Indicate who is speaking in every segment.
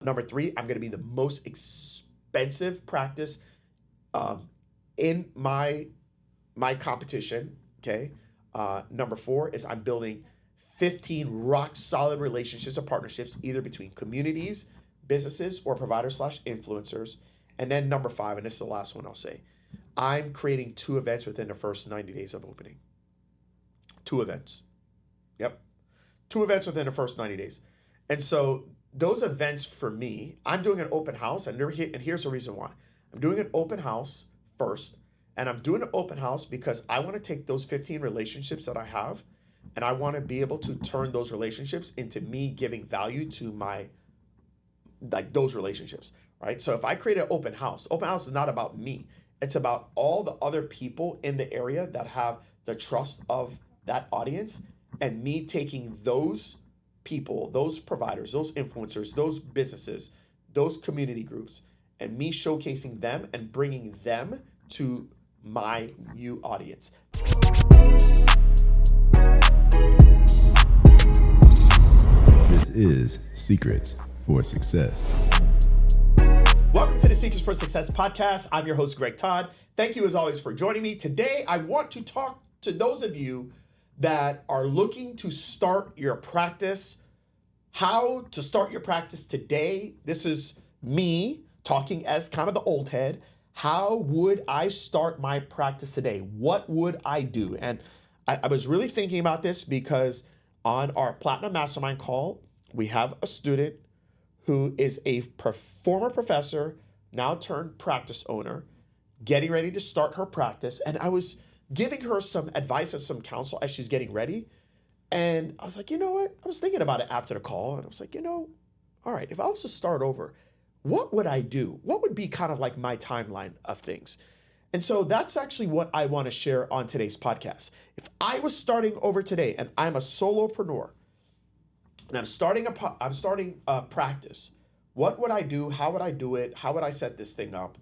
Speaker 1: Number three, I'm going to be the most expensive practice in my competition. Okay. Number four is I'm building 15 rock solid relationships or partnerships, either between communities, businesses, or providers slash influencers. And then number five, and this is the last one I'll say, I'm creating 2 events within the first 90 days of opening. 2 events. Yep. 2 events within the first 90 days. And so those events for me, I'm doing an open house, and here's the reason why. I'm doing an open house first, and I'm doing an open house because I want to take those 15 relationships that I have, and I want to be able to turn those relationships into me giving value to my, like, those relationships, right? So if I create an open house is not about me. It's about all the other people in the area that have the trust of that audience, and me taking those people, those providers, those influencers, those businesses, those community groups, and me showcasing them and bringing them to my new audience.
Speaker 2: This is Secrets for Success.
Speaker 1: Welcome to the Secrets for Success podcast. I'm your host, Greg Todd. Thank you as always for joining me. Today, I want to talk to those of you that are looking to start your practice, how to start your practice today. This is me talking as kind of the old head. How would I start my practice today? What would I do? And I was really thinking about this because on our Platinum Mastermind call, we have a student who is a former professor, now turned practice owner, getting ready to start her practice. And I was giving her some advice and some counsel as she's getting ready. And I was like, you know what? I was thinking about it after the call, and I was like, all right, if I was to start over, what would I do? What would be kind of like my timeline of things? And so that's actually what I want to share on today's podcast. If I was starting over today and I'm a solopreneur and I'm starting a practice, what would I do? How would I do it? How would I set this thing up?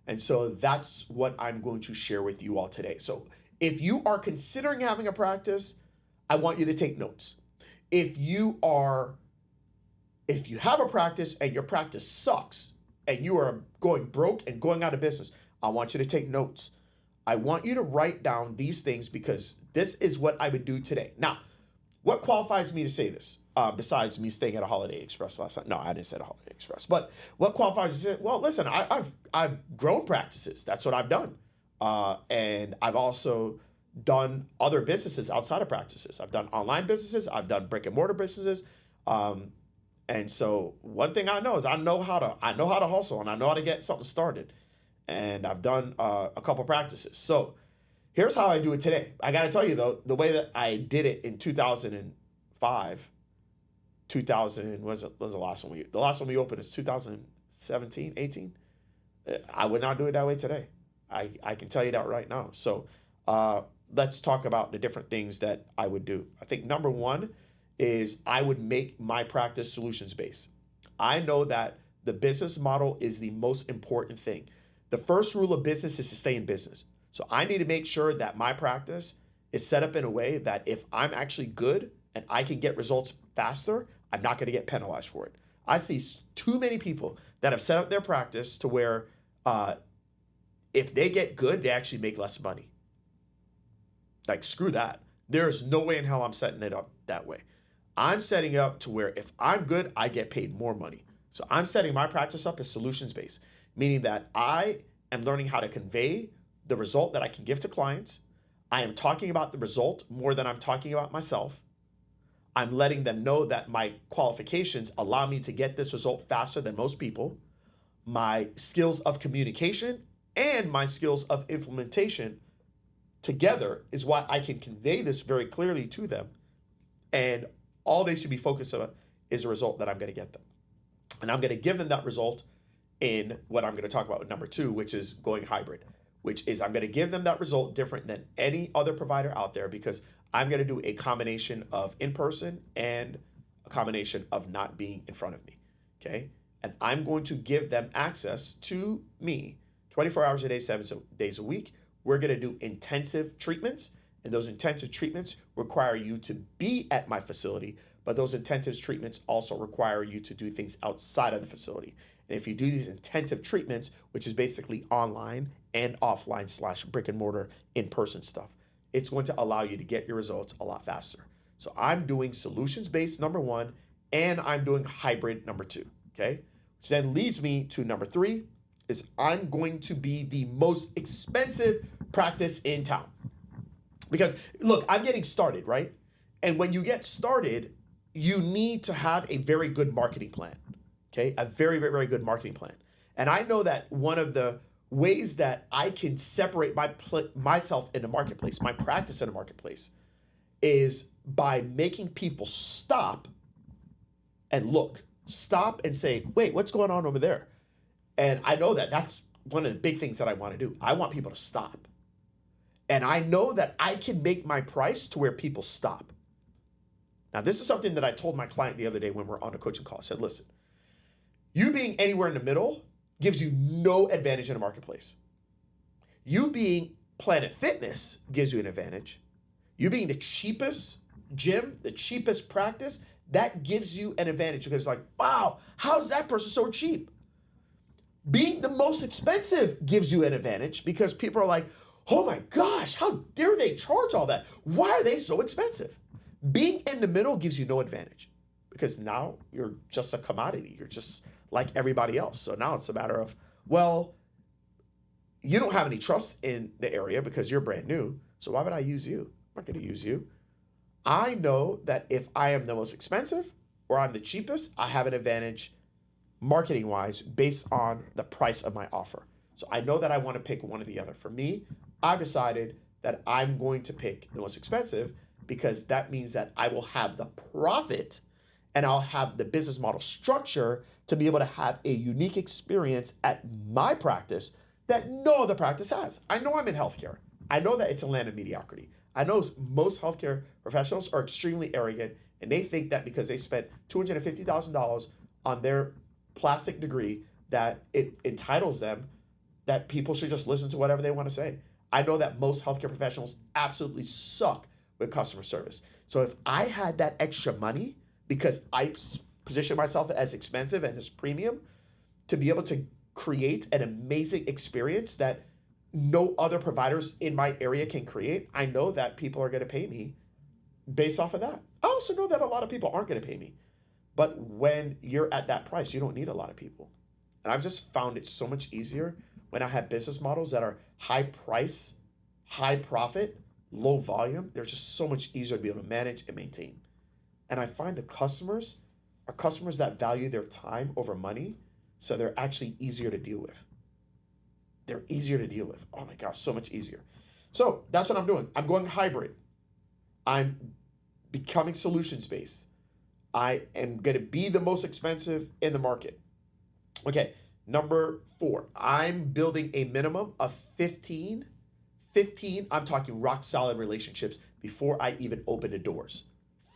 Speaker 1: And so that's what I'm going to share with you all today. So if you are considering having a practice, I want you to take notes. If you have a practice and your practice sucks and you are going broke and going out of business, I want you to take notes. I want you to write down these things because this is what I would do today. Now, what qualifies me to say this? Besides me staying at a Holiday Express last night. No, I didn't stay at a Holiday Express. But what qualifies to say, well, listen, I've grown practices. That's what I've done. And I've also done other businesses outside of practices. I've done online businesses. I've done brick and mortar businesses. And so one thing I know is I know how to hustle, and I know how to get something started. And I've done a couple practices. So here's how I do it today. I got to tell you though, the way that I did it in 2005, was the last one the last one we opened is 2017, 18. I would not do it that way today. I can tell you that right now. So let's talk about the different things that I would do. I think number one is I would make my practice solutions based. I know that the business model is the most important thing. The first rule of business is to stay in business. So I need to make sure that my practice is set up in a way that if I'm actually good and I can get results faster, I'm not going to get penalized for it. I see too many people that have set up their practice to where if they get good, they actually make less money. Like, screw that. There's no way in hell I'm setting it up that way. I'm setting it up to where if I'm good, I get paid more money. So I'm setting my practice up as solutions-based, meaning that I am learning how to convey the result that I can give to clients. I am talking about the result more than I'm talking about myself. I'm letting them know that my qualifications allow me to get this result faster than most people. My skills of communication and my skills of implementation together is why I can convey this very clearly to them. And all they should be focused on is the result that I'm going to get them. And I'm going to give them that result in what I'm going to talk about with number two, which is going hybrid, which is I'm going to give them that result different than any other provider out there because I'm going to do a combination of in-person and a combination of not being in front of me, okay? And I'm going to give them access to me 24 hours a day, 7 days a week. We're going to do intensive treatments, and those intensive treatments require you to be at my facility, but those intensive treatments also require you to do things outside of the facility. And if you do these intensive treatments, which is basically online and offline / brick and mortar in-person stuff, it's going to allow you to get your results a lot faster. So I'm doing solutions-based number 1, and I'm doing hybrid number 2, okay? Which then leads me to number 3, is I'm going to be the most expensive practice in town. Because look, I'm getting started, right? And when you get started, you need to have a very good marketing plan, okay? A very, very, very good marketing plan. And I know that one of the ways that I can separate myself in the marketplace, my practice in the marketplace, is by making people stop and look. Stop and say, wait, what's going on over there? And I know that that's one of the big things that I want to do. I want people to stop. And I know that I can make my price to where people stop. Now, this is something that I told my client the other day when we're on a coaching call. I said, listen, you being anywhere in the middle gives you no advantage in the marketplace. You being Planet Fitness gives you an advantage. You being the cheapest gym, the cheapest practice, that gives you an advantage because it's like, wow, how's that person so cheap? Being the most expensive gives you an advantage because people are like, oh my gosh, how dare they charge all that? Why are they so expensive? Being in the middle gives you no advantage because now you're just a commodity. You're just like everybody else. So now it's a matter of, well, you don't have any trust in the area because you're brand new. So why would I use you? I'm not going to use you. I know that if I am the most expensive or I'm the cheapest, I have an advantage marketing wise based on the price of my offer. So I know that I want to pick one or the other. For me, I've decided that I'm going to pick the most expensive because that means that I will have the profit and I'll have the business model structure to be able to have a unique experience at my practice that no other practice has. I know I'm in healthcare. I know that it's a land of mediocrity. I know most healthcare professionals are extremely arrogant and they think that because they spent $250,000 on their plastic degree that it entitles them that people should just listen to whatever they want to say. I know that most healthcare professionals absolutely suck with customer service. So if I had that extra money because I position myself as expensive and as premium to be able to create an amazing experience that no other providers in my area can create, I know that people are going to pay me based off of that. I also know that a lot of people aren't going to pay me. But when you're at that price, you don't need a lot of people. And I've just found it so much easier when I have business models that are high price, high profit, low volume. They're just so much easier to be able to manage and maintain. And I find the customers are customers that value their time over money, so they're actually easier to deal with. They're easier to deal with. Oh my gosh, so much easier. So that's what I'm doing. I'm going hybrid. I'm becoming solutions-based. I am going to be the most expensive in the market. Okay, number 4, I'm building a minimum of 15, I'm talking rock solid relationships before I even open the doors.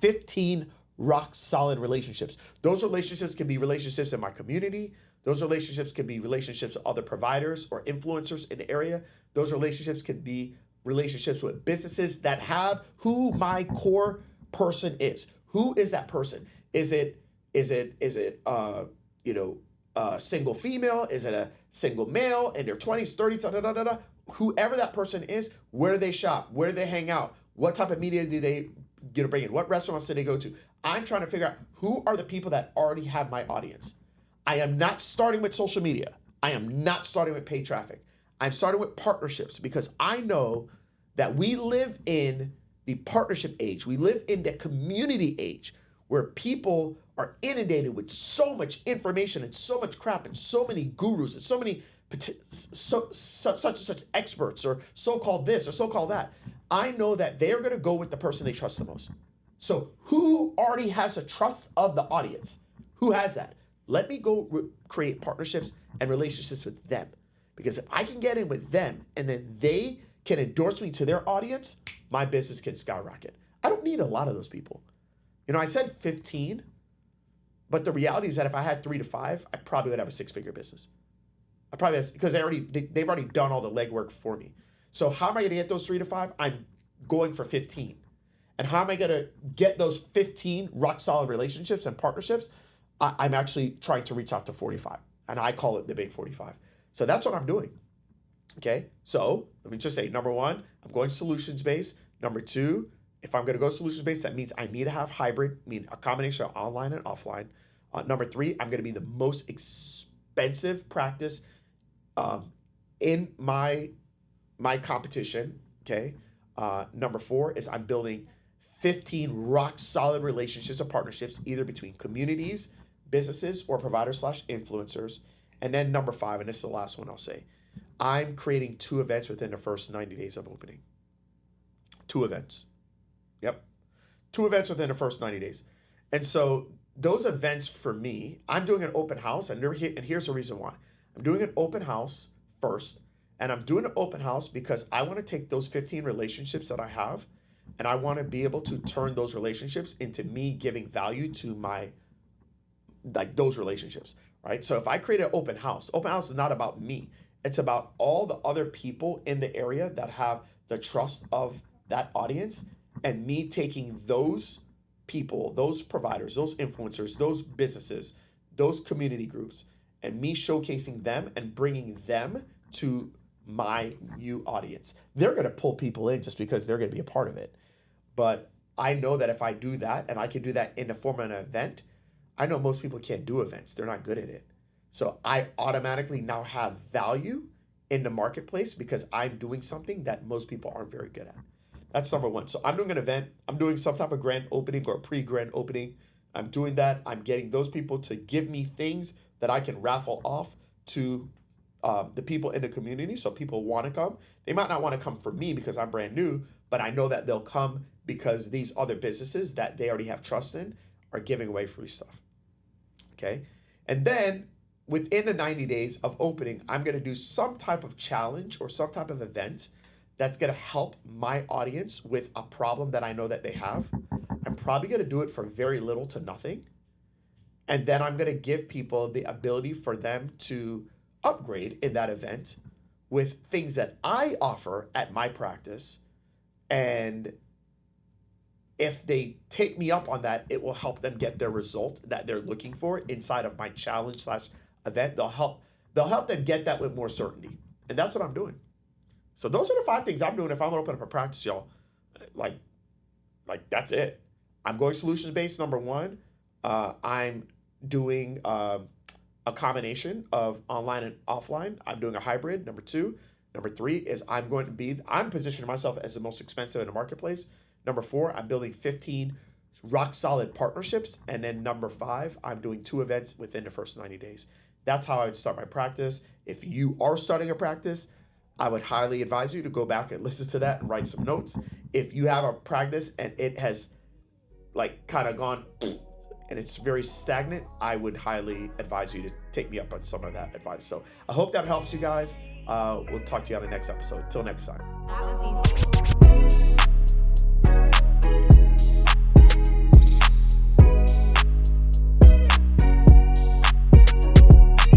Speaker 1: 15 rock solid relationships. Those relationships can be relationships in my community. Those relationships can be relationships with other providers or influencers in the area. Those relationships can be relationships with businesses that have who my core person is. Who is that person? Is it single female? Is it a single male in their 20s, 30s, da, da, da, da? Whoever that person is, where do they shop? Where do they hang out? What type of media do they bring in? What restaurants do they go to? I'm trying to figure out who are the people that already have my audience. I am not starting with social media. I am not starting with paid traffic. I'm starting with partnerships because I know that we live in the partnership age. We live in the community age where people are inundated with so much information and so much crap and so many gurus and so many such and such experts or so-called this or so-called that. I know that they're going to go with the person they trust the most. So who already has the trust of the audience? Who has that? Let me go create partnerships and relationships with them. Because if I can get in with them and then they can endorse me to their audience, my business can skyrocket. I don't need a lot of those people. I said 15, but the reality is that if I had 3 to 5, I probably would have a 6-figure business. I probably have, because they've already done all the legwork for me. So how am I going to get those 3 to 5? I'm going for 15. And how am I going to get those 15 rock solid relationships and partnerships? I'm actually trying to reach out to 45. And I call it the big 45. So that's what I'm doing. Okay. So let me just say, number one, I'm going solutions based. Number two, if I'm going to go solutions based, that means I need to have hybrid, meaning a combination of online and offline. Number three, I'm going to be the most expensive practice in my competition. Okay. Number four is I'm building 15 rock solid relationships or partnerships, either between communities, businesses, or providers / influencers. And then number five, and this is the last one I'll say, I'm creating 2 events within the first 90 days of opening. 2 events. Yep. 2 events within the first 90 days. And so those events for me, I'm doing an open house, and here's the reason why. I'm doing an open house first, and I'm doing an open house because I want to take those 15 relationships that I have, and I want to be able to turn those relationships into me giving value to those relationships, right? So if I create an open house is not about me. It's about all the other people in the area that have the trust of that audience, and me taking those people, those providers, those influencers, those businesses, those community groups, and me showcasing them and bringing them to my new audience. They're going to pull people in just because they're going to be a part of it. But I know that if I do that, and I can do that in the form of an event, I know most people can't do events. They're not good at it. So I automatically now have value in the marketplace because I'm doing something that most people aren't very good at. That's number one. So I'm doing an event. I'm doing some type of grand opening or pre-grand opening. I'm doing that. I'm getting those people to give me things that I can raffle off to the people in the community. So people want to come. They might not want to come for me because I'm brand new, but I know that they'll come because these other businesses that they already have trust in are giving away free stuff. Okay. And then within the 90 days of opening, I'm going to do some type of challenge or some type of event that's going to help my audience with a problem that I know that they have. I'm probably going to do it for very little to nothing. And then I'm going to give people the ability for them to upgrade in that event with things that I offer at my practice. And if they take me up on that, it will help them get their result that they're looking for inside of my challenge / event. They'll help them get that with more certainty. And that's what I'm doing. So those are the 5 things I'm doing if I'm gonna open up a practice, y'all. Like that's it. I'm going solutions based, number 1. I'm doing a combination of online and offline. I'm doing a hybrid, number 2. Number 3 is I'm positioning myself as the most expensive in the marketplace. Number 4, I'm building 15 rock solid partnerships. And then number 5, I'm doing 2 events within the first 90 days. That's how I would start my practice. If you are starting a practice, I would highly advise you to go back and listen to that and write some notes. If you have a practice and it has kind of gone and it's very stagnant, I would highly advise you to take me up on some of that advice. So I hope that helps you guys. We'll talk to you on the next episode. Till next time. That was easy.